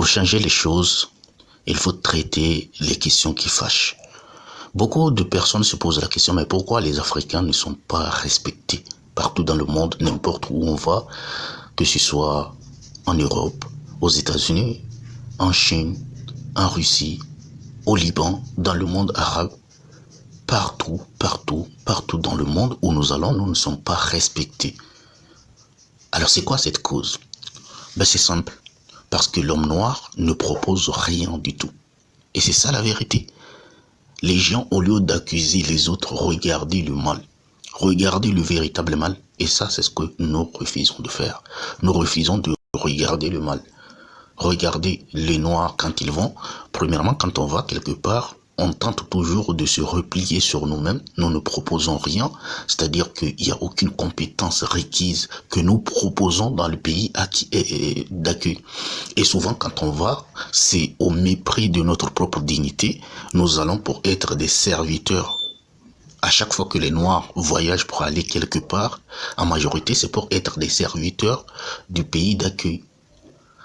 Pour changer les choses, il faut traiter les questions qui fâchent. Beaucoup de personnes se posent la question, mais pourquoi les Africains ne sont pas respectés partout dans le monde, n'importe où on va, que ce soit en Europe, aux États-Unis, en Chine, en Russie, au Liban, dans le monde arabe, partout dans le monde où nous allons, nous ne sommes pas respectés. Alors c'est quoi cette cause? C'est simple, parce que l'homme noir ne propose rien du tout. Et c'est ça la vérité. Les gens, au lieu d'accuser les autres, regardez le mal. Regardez le véritable mal. Et ça, c'est ce que nous refusons de faire. Nous refusons de regarder le mal. Regardez les noirs quand ils vont. Premièrement, quand on va quelque part, on tente toujours de se replier sur nous-mêmes. Nous ne proposons rien. C'est-à-dire qu'il n'y a aucune compétence requise que nous proposons dans le pays d'accueil. Et souvent, quand on va, c'est au mépris de notre propre dignité. Nous allons pour être des serviteurs. À chaque fois que les Noirs voyagent pour aller quelque part, en majorité, c'est pour être des serviteurs du pays d'accueil.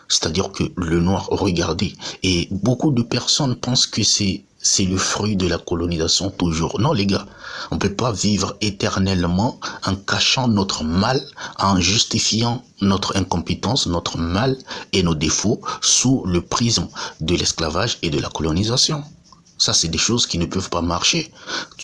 C'est-à-dire que le Noir, regardez, et beaucoup de personnes pensent que c'est le fruit de la colonisation toujours. Non les gars, on ne peut pas vivre éternellement en cachant notre mal, en justifiant notre incompétence, notre mal et nos défauts sous le prisme de l'esclavage et de la colonisation. Ça, c'est des choses qui ne peuvent pas marcher.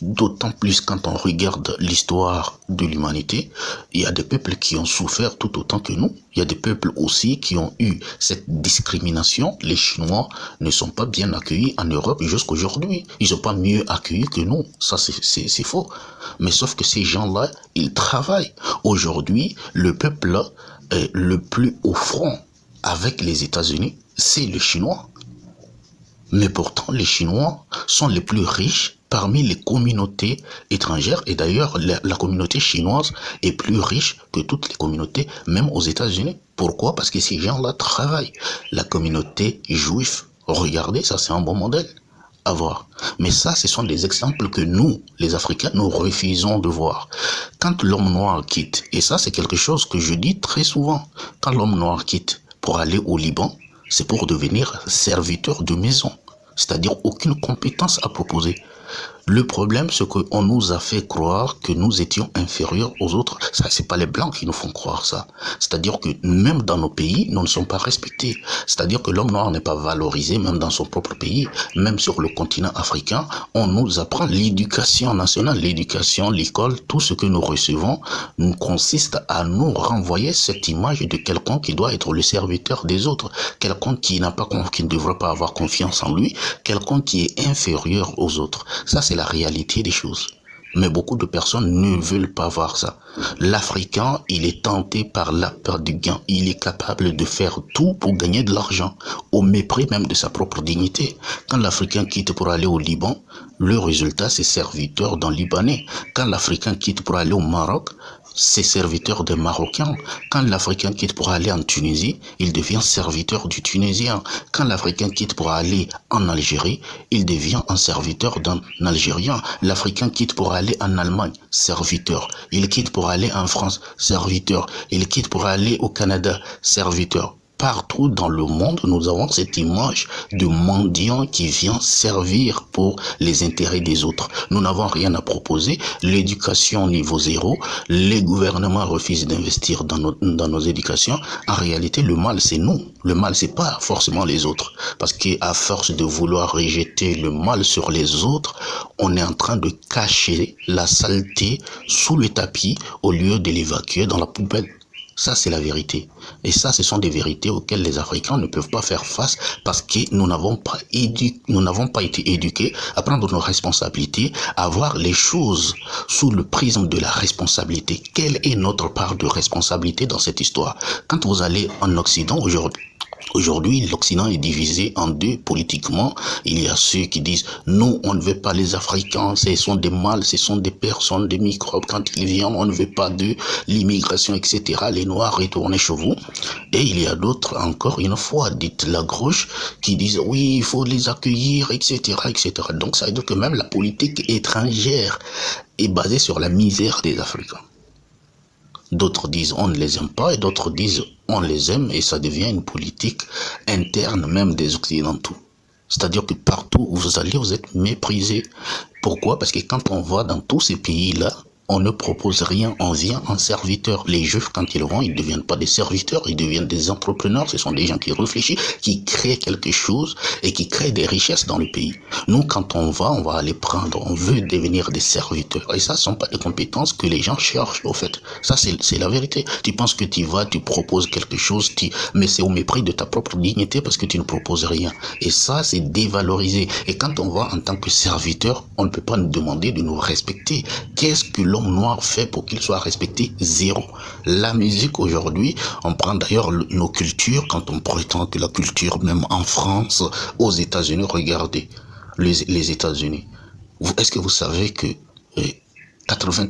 D'autant plus quand on regarde l'histoire de l'humanité, il y a des peuples qui ont souffert tout autant que nous. Il y a des peuples aussi qui ont eu cette discrimination. Les Chinois ne sont pas bien accueillis en Europe jusqu'aujourd'hui. Ils ne sont pas mieux accueillis que nous. Ça, c'est faux. Mais sauf que ces gens-là, ils travaillent. Aujourd'hui, le peuple le plus au front avec les États-Unis, c'est le Chinois. Mais pourtant, les Chinois sont les plus riches parmi les communautés étrangères. Et d'ailleurs, la communauté chinoise est plus riche que toutes les communautés, même aux États-Unis. Pourquoi? Parce que ces gens-là travaillent. La communauté juive, regardez, ça c'est un bon modèle à voir. Mais ça, ce sont des exemples que nous, les Africains, nous refusons de voir. Quand l'homme noir quitte, et ça c'est quelque chose que je dis très souvent, quand l'homme noir quitte pour aller au Liban, c'est pour devenir serviteur de maison. C'est-à-dire aucune compétence à proposer. Le problème, c'est qu'on nous a fait croire que nous étions inférieurs aux autres. Ça, c'est pas les Blancs qui nous font croire ça. C'est-à-dire que même dans nos pays, nous ne sommes pas respectés. C'est-à-dire que l'homme noir n'est pas valorisé, même dans son propre pays, même sur le continent africain. On nous apprend l'éducation nationale, l'éducation, l'école, tout ce que nous recevons nous consiste à nous renvoyer cette image de quelqu'un qui doit être le serviteur des autres, quelqu'un qui qui ne devrait pas avoir confiance en lui, quelqu'un qui est inférieur aux autres. Ça, c'est la réalité des choses. Mais beaucoup de personnes ne veulent pas voir ça. L'Africain, il est tenté par la peur du gain. Il est capable de faire tout pour gagner de l'argent, au mépris même de sa propre dignité. Quand l'Africain quitte pour aller au Liban, le résultat, c'est serviteur d'un Libanais. Quand l'Africain quitte pour aller au Maroc, c'est serviteur des Marocains. Quand l'Africain quitte pour aller en Tunisie, il devient serviteur du Tunisien. Quand l'Africain quitte pour aller en Algérie, il devient un serviteur d'un Algérien. L'Africain quitte pour aller en Allemagne, serviteur. Il quitte pour aller en France, serviteur. Il quitte pour aller au Canada, serviteur. Partout dans le monde, nous avons cette image de mendiant qui vient servir pour les intérêts des autres. Nous n'avons rien à proposer. L'éducation niveau zéro, les gouvernements refusent d'investir dans nos éducations. En réalité, le mal, c'est nous. Le mal, c'est pas forcément les autres. Parce qu'à force de vouloir rejeter le mal sur les autres, on est en train de cacher la saleté sous le tapis au lieu de l'évacuer dans la poubelle. Ça, c'est la vérité. Et ça, ce sont des vérités auxquelles les Africains ne peuvent pas faire face parce que nous n'avons pas été éduqués à prendre nos responsabilités, à voir les choses sous le prisme de la responsabilité. Quelle est notre part de responsabilité dans cette histoire? Quand vous allez en Occident aujourd'hui, l'Occident est divisé en deux politiquement. Il y a ceux qui disent non, on ne veut pas les Africains, ce sont des mâles, ce sont des personnes, des microbes. Quand ils viennent, on ne veut pas de l'immigration, etc. Les Noirs retournez chez vous. Et il y a d'autres, encore une fois, dites la gauche, qui disent oui, il faut les accueillir, etc., etc. Donc ça veut dire que même la politique étrangère est basée sur la misère des Africains. D'autres disent on ne les aime pas et d'autres disent on les aime et ça devient une politique interne même des Occidentaux. C'est-à-dire que partout où vous allez, vous êtes méprisés. Pourquoi? Parce que quand on va dans tous ces pays-là, on ne propose rien, on vient en serviteur. Les Juifs, quand ils vont, ils ne deviennent pas des serviteurs, ils deviennent des entrepreneurs. Ce sont des gens qui réfléchissent, qui créent quelque chose et qui créent des richesses dans le pays. Nous, quand on va aller prendre, on veut devenir des serviteurs. Et ça, ce ne sont pas des compétences que les gens cherchent, au fait. Ça, c'est la vérité. Tu penses que tu vas, tu proposes quelque chose, mais c'est au mépris de ta propre dignité parce que tu ne proposes rien. Et ça, c'est dévalorisé. Et quand on va en tant que serviteur, on ne peut pas nous demander de nous respecter. Qu'est-ce que l'homme noir fait pour qu'il soit respecté? Zéro. La musique aujourd'hui, on prend d'ailleurs nos cultures, quand on prétend que la culture, même en France, aux États-Unis, regardez, les États-Unis. Est-ce que vous savez que 80,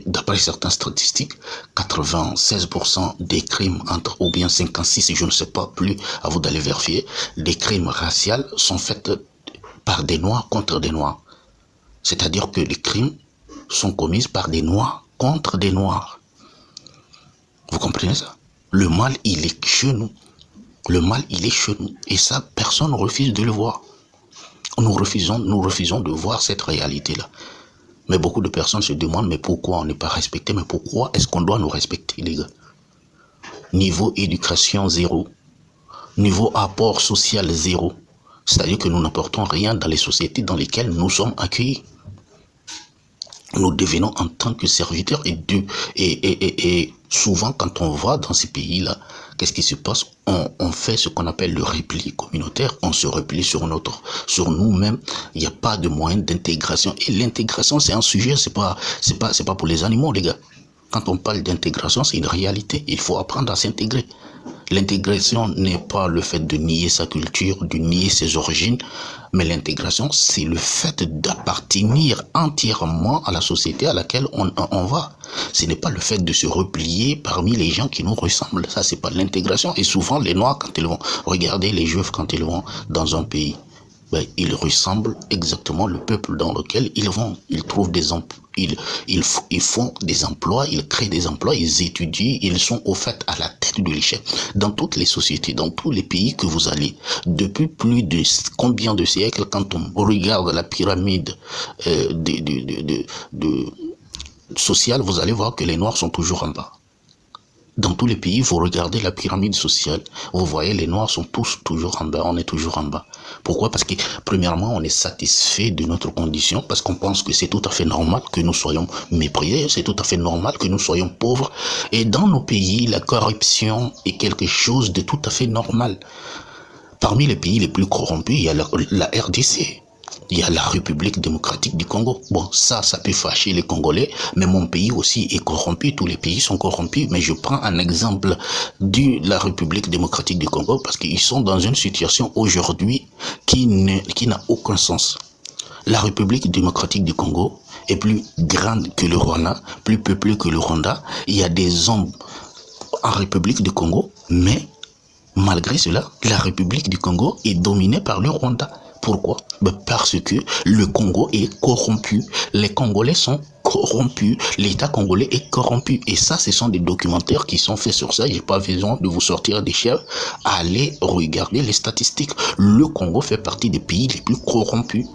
d'après certaines statistiques, 96% des crimes ou bien 56, je ne sais pas plus, à vous d'aller vérifier, des crimes raciaux sont faits par des Noirs contre des Noirs. C'est-à-dire que les crimes sont commises par des Noirs contre des Noirs. Vous comprenez ça? Le mal, il est chez nous. Le mal, il est chez nous. Et ça, personne ne refuse de le voir. Nous refusons de voir cette réalité-là. Mais beaucoup de personnes se demandent, mais pourquoi on n'est pas respecté? Mais pourquoi est-ce qu'on doit nous respecter, les gars? Niveau éducation, zéro. Niveau apport social, zéro. C'est-à-dire que nous n'apportons rien dans les sociétés dans lesquelles nous sommes accueillis. Nous devenons en tant que serviteurs et souvent quand on va dans ces pays-là, qu'est-ce qui se passe? On fait ce qu'on appelle le repli communautaire, on se replie sur nous-mêmes. Il n'y a pas de moyen d'intégration. Et l'intégration, c'est un sujet, c'est pas pour les animaux, les gars. Quand on parle d'intégration, c'est une réalité. Il faut apprendre à s'intégrer. L'intégration n'est pas le fait de nier sa culture, de nier ses origines, mais l'intégration, c'est le fait d'appartenir entièrement à la société à laquelle on va. Ce n'est pas le fait de se replier parmi les gens qui nous ressemblent. Ça, c'est pas l'intégration. Et souvent, les Noirs, quand ils vont regarder les Juifs, quand ils vont dans un pays, ils ressemblent exactement le peuple dans lequel ils vont. Ils trouvent des emplois, ils font des emplois, ils créent des emplois, ils étudient, ils sont au fait à la tête de l'échelle. Dans toutes les sociétés, dans tous les pays que vous allez, depuis plus de combien de siècles, quand on regarde la pyramide sociale, vous allez voir que les Noirs sont toujours en bas. Dans tous les pays, vous regardez la pyramide sociale, vous voyez les Noirs sont tous toujours en bas, on est toujours en bas. Pourquoi? Parce que premièrement, on est satisfait de notre condition, parce qu'on pense que c'est tout à fait normal que nous soyons méprisés, c'est tout à fait normal que nous soyons pauvres. Et dans nos pays, la corruption est quelque chose de tout à fait normal. Parmi les pays les plus corrompus, il y a la RDC. Il y a la République démocratique du Congo. Bon, ça peut fâcher les Congolais, mais mon pays aussi est corrompu, tous les pays sont corrompus, mais je prends un exemple de la République démocratique du Congo parce qu'ils sont dans une situation aujourd'hui qui n'a aucun sens. La République démocratique du Congo est plus grande que le Rwanda, plus peuplée que le Rwanda. Il y a des hommes en République du Congo, mais malgré cela, la République du Congo est dominée par le Rwanda. Pourquoi? Parce que le Congo est corrompu. Les Congolais sont corrompus. L'État congolais est corrompu. Et ça, ce sont des documentaires qui sont faits sur ça. J'ai pas besoin de vous sortir des chefs. Allez regarder les statistiques. Le Congo fait partie des pays les plus corrompus.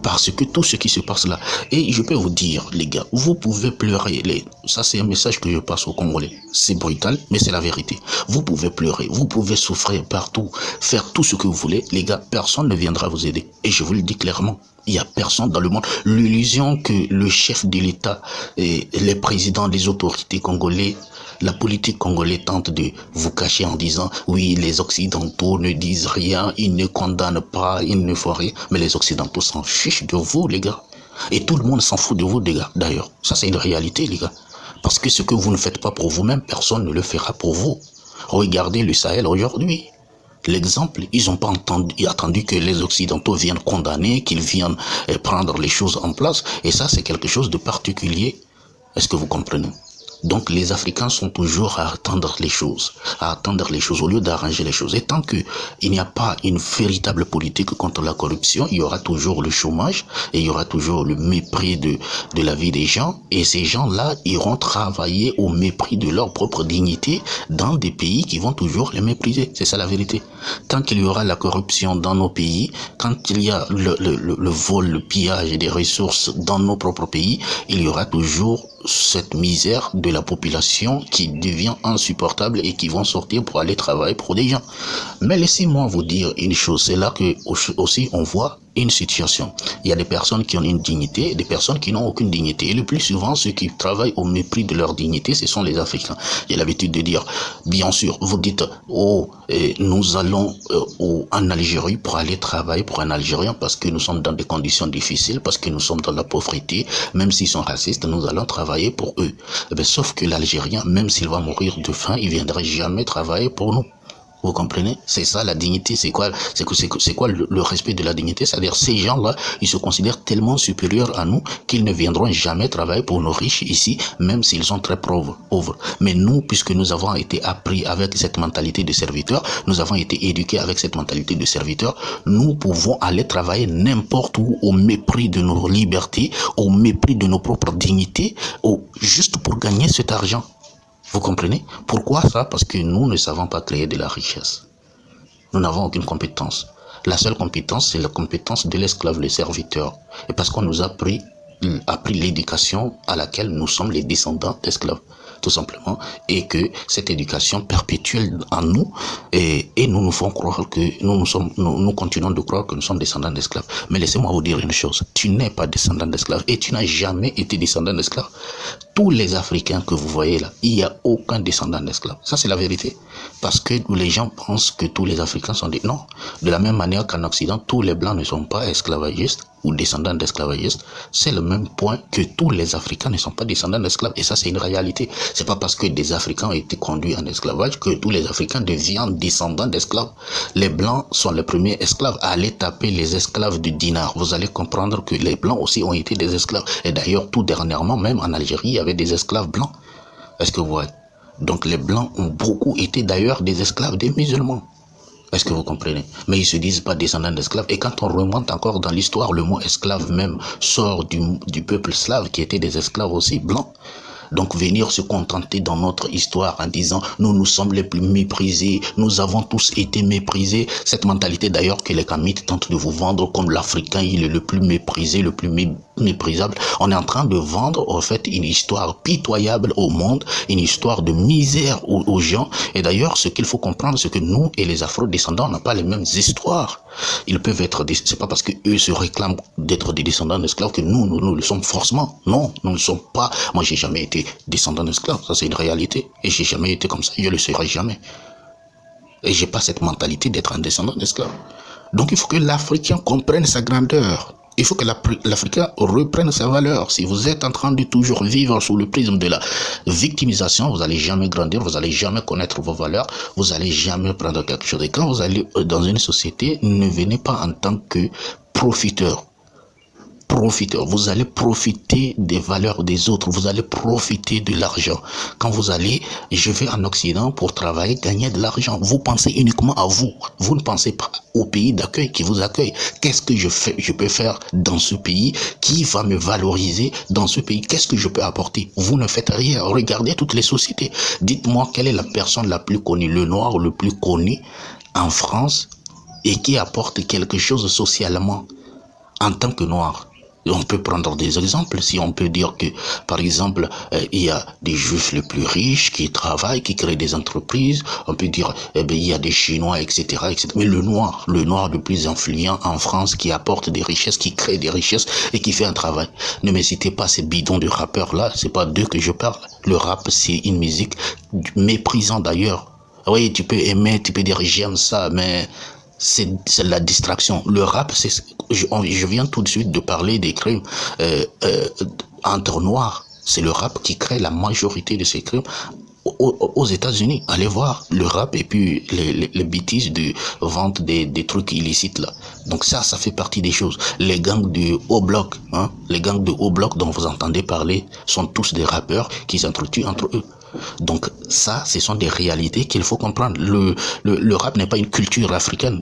Parce que tout ce qui se passe là, et je peux vous dire, les gars, vous pouvez pleurer, ça c'est un message que je passe aux Congolais, c'est brutal, mais c'est la vérité. Vous pouvez pleurer, vous pouvez souffrir partout, faire tout ce que vous voulez, les gars, personne ne viendra vous aider. Et je vous le dis clairement, il n'y a personne dans le monde. L'illusion que le chef de l'État, et les présidents, les autorités congolais, la politique congolaise tente de vous cacher en disant oui, les Occidentaux ne disent rien, ils ne condamnent pas, ils ne font rien. Mais les Occidentaux s'en fichent de vous, les gars. Et tout le monde s'en fout de vous, les gars, d'ailleurs. Ça, c'est une réalité, les gars. Parce que ce que vous ne faites pas pour vous-même, personne ne le fera pour vous. Regardez le Sahel aujourd'hui. L'exemple, ils n'ont pas attendu que les Occidentaux viennent condamner, qu'ils viennent prendre les choses en place. Et ça, c'est quelque chose de particulier. Est-ce que vous comprenez? Donc les Africains sont toujours à attendre les choses au lieu d'arranger les choses. Et tant qu'il n'y a pas une véritable politique contre la corruption, il y aura toujours le chômage et il y aura toujours le mépris de la vie des gens. Et ces gens-là iront travailler au mépris de leur propre dignité dans des pays qui vont toujours les mépriser. C'est ça la vérité. Tant qu'il y aura la corruption dans nos pays, quand il y a le vol, le pillage des ressources dans nos propres pays, il y aura toujours cette misère de la population qui devient insupportable et qui vont sortir pour aller travailler pour des gens. Mais laissez-moi vous dire une chose, c'est là que aussi on voit une situation. Il y a des personnes qui ont une dignité et des personnes qui n'ont aucune dignité. Et le plus souvent, ceux qui travaillent au mépris de leur dignité, ce sont les Africains. J'ai l'habitude de dire, bien sûr, vous dites, nous allons en Algérie pour aller travailler pour un Algérien parce que nous sommes dans des conditions difficiles, parce que nous sommes dans la pauvreté, même s'ils sont racistes, nous allons travailler pour eux. Sauf que l'Algérien, même s'il va mourir de faim, il viendra jamais travailler pour nous. Vous comprenez? C'est ça la dignité. C'est quoi le respect de la dignité? C'est-à-dire ces gens-là, ils se considèrent tellement supérieurs à nous qu'ils ne viendront jamais travailler pour nos riches ici, même s'ils sont très pauvres. Mais nous, puisque nous avons été appris avec cette mentalité de serviteur, nous avons été éduqués avec cette mentalité de serviteur, nous pouvons aller travailler n'importe où au mépris de nos libertés, au mépris de nos propres dignités, juste pour gagner cet argent. Vous comprenez? Pourquoi ça? Parce que nous ne savons pas créer de la richesse. Nous n'avons aucune compétence. La seule compétence, c'est la compétence de l'esclave, le serviteur. Et parce qu'on nous a appris l'éducation à laquelle nous sommes les descendants d'esclaves, tout simplement, et que cette éducation perpétuelle en nous, et nous nous font croire que nous continuons de croire que nous sommes descendants d'esclaves. Mais laissez-moi vous dire une chose, tu n'es pas descendant d'esclaves et tu n'as jamais été descendant d'esclaves. Tous les Africains que vous voyez là, il n'y a aucun descendant d'esclaves. Ça, c'est la vérité. Parce que les gens pensent que tous les Africains sont des... Non. De la même manière qu'en Occident, tous les Blancs ne sont pas esclavagistes ou descendants d'esclavagistes. C'est le même point que tous les Africains ne sont pas descendants d'esclaves. Et ça, c'est une réalité. C'est pas parce que des Africains ont été conduits en esclavage que tous les Africains deviennent descendants d'esclaves. Les Blancs sont les premiers esclaves. Allez taper les esclaves du dinar. Vous allez comprendre que les Blancs aussi ont été des esclaves. Et d'ailleurs, tout dernièrement, même en Algérie, il y avait des esclaves blancs. Est-ce que vous voyez? Donc les Blancs ont beaucoup été d'ailleurs des esclaves des musulmans. Est-ce que vous comprenez? Mais ils se disent pas descendants d'esclaves. Et quand on remonte encore dans l'histoire, le mot esclave même sort du peuple slave qui était des esclaves aussi blancs. Donc venir se contenter dans notre histoire en disant nous sommes les plus méprisés, nous avons tous été méprisés. Cette mentalité d'ailleurs que les Kamites tentent de vous vendre comme l'Africain, il est le plus méprisé, le plus méprisable. On est en train de vendre en fait une histoire pitoyable au monde, une histoire de misère aux gens. Et d'ailleurs ce qu'il faut comprendre c'est que nous et les Afro-descendants n'ont pas les mêmes histoires. Ils peuvent être, c'est pas parce que eux se réclament d'être des descendants d'esclaves que nous le sommes forcément. Non, nous ne le sommes pas. Moi j'ai jamais été descendant d'esclaves, ça c'est une réalité. Et j'ai jamais été comme ça, je le serai jamais. Et j'ai pas cette mentalité d'être un descendant d'esclaves. Donc il faut que l'Africain comprenne sa grandeur. Il faut que l'Africain reprenne sa valeur. Si vous êtes en train de toujours vivre sous le prisme de la victimisation, vous n'allez jamais grandir, vous n'allez jamais connaître vos valeurs, vous n'allez jamais prendre quelque chose. Et quand vous allez dans une société, ne venez pas en tant que profiteur. Vous allez profiter des valeurs des autres, vous allez profiter de l'argent. Quand vous allez, je vais en Occident pour travailler, gagner de l'argent, vous pensez uniquement à vous, vous ne pensez pas au pays d'accueil qui vous accueille. Qu'est-ce que je peux faire dans ce pays? Qui va me valoriser dans ce pays? Qu'est-ce que je peux apporter? Vous ne faites rien, regardez toutes les sociétés. Dites-moi quelle est la personne la plus connue, le noir le plus connu en France et qui apporte quelque chose socialement en tant que noir. On peut prendre des exemples, si on peut dire que, par exemple, il y a des juifs les plus riches qui travaillent, qui créent des entreprises, on peut dire, il y a des Chinois, etc., etc. Mais le noir le plus influent en France, qui apporte des richesses, qui crée des richesses et qui fait un travail. Ne me citez pas ces bidons de rappeurs-là, c'est pas d'eux que je parle. Le rap, c'est une musique méprisante d'ailleurs. Oui, tu peux aimer, tu peux dire j'aime ça, mais c'est la distraction. Le rap, je viens tout de suite de parler des crimes entre noirs. C'est le rap qui crée la majorité de ces crimes aux États-Unis. Allez voir le rap et puis les bêtises de vente des trucs illicites là. Donc ça fait partie des choses. Les gangs de haut bloc, les gangs de haut bloc dont vous entendez parler sont tous des rappeurs qui s'entretuent entre eux. Donc ça, ce sont des réalités qu'il faut comprendre. Le rap n'est pas une culture africaine.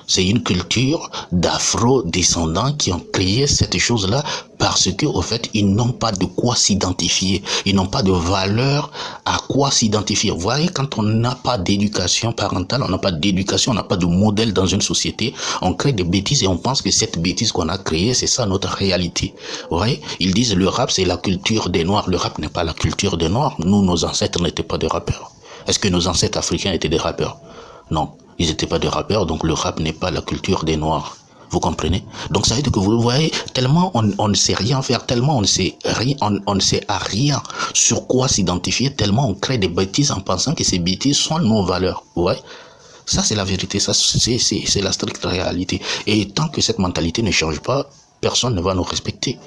C'est une culture d'afro-descendants qui ont créé cette chose-là parce que, au fait, ils n'ont pas de quoi s'identifier. Ils n'ont pas de valeur à quoi s'identifier. Vous voyez, quand on n'a pas d'éducation parentale, on n'a pas d'éducation, on n'a pas de modèle dans une société, on crée des bêtises et on pense que cette bêtise qu'on a créée, c'est ça notre réalité. Vous voyez, ils disent le rap, c'est la culture des Noirs. Le rap n'est pas la culture des Noirs. Nous, nos ancêtres n'étaient pas des rappeurs. Est-ce que nos ancêtres africains étaient des rappeurs? Non. Ils n'étaient pas des rappeurs, donc le rap n'est pas la culture des Noirs. Vous comprenez? Donc ça veut dire que vous voyez, tellement on ne sait rien faire, tellement on ne sait rien, on ne sait à rien sur quoi s'identifier, tellement on crée des bêtises en pensant que ces bêtises sont nos valeurs. Vous voyez? Ça c'est la vérité, ça c'est la stricte réalité. Et tant que cette mentalité ne change pas, personne ne va nous respecter.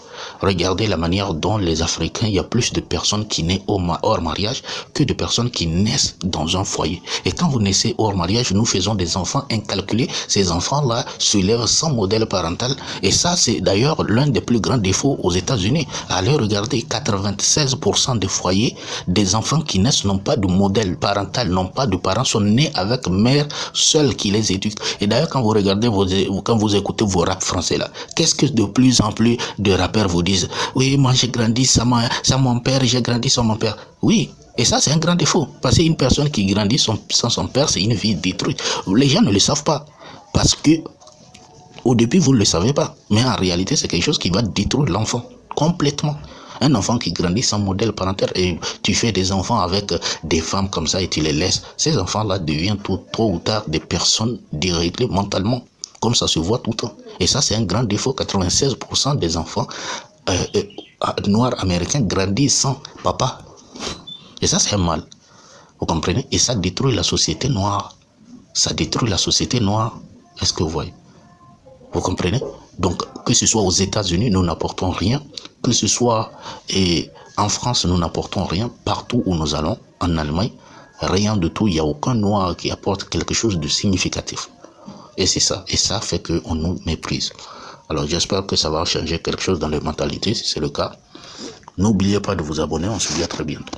Regardez la manière dont les Africains, il y a plus de personnes qui naissent hors mariage que de personnes qui naissent dans un foyer. Et quand vous naissez hors mariage, nous faisons des enfants incalculés. Ces enfants-là se lèvent sans modèle parental. Et ça, c'est d'ailleurs l'un des plus grands défauts aux États-Unis. Allez regarder, 96% des foyers, des enfants qui naissent n'ont pas de modèle parental, n'ont pas de parents, sont nés avec mère seule qui les éduque. Et d'ailleurs, quand vous regardez, quand vous écoutez vos rap français là, qu'est-ce que de plus en plus de rappeurs vous disent, oui, moi j'ai grandi sans mon père, j'ai grandi sans mon père. Oui, et ça c'est un grand défaut. Parce qu'une personne qui grandit sans son père, c'est une vie détruite. Les gens ne le savent pas. Parce que au début, vous ne le savez pas. Mais en réalité, c'est quelque chose qui va détruire l'enfant complètement. Un enfant qui grandit sans modèle parental et tu fais des enfants avec des femmes comme ça et tu les laisses, ces enfants-là deviennent tôt ou tard des personnes déréglées mentalement. Comme ça se voit tout le temps. Et ça, c'est un grand défaut. 96% des enfants noirs américains grandissent sans papa. Et ça, c'est un mal. Vous comprenez? Et ça détruit la société noire. Ça détruit la société noire. Est-ce que vous voyez? Vous comprenez? Donc, que ce soit aux États-Unis, nous n'apportons rien. Que ce soit en France, nous n'apportons rien. Partout où nous allons, en Allemagne, rien de tout. Il n'y a aucun noir qui apporte quelque chose de significatif. Et c'est ça. Et ça fait qu'on nous méprise. Alors j'espère que ça va changer quelque chose dans les mentalités, si c'est le cas. N'oubliez pas de vous abonner. On se dit à très bientôt.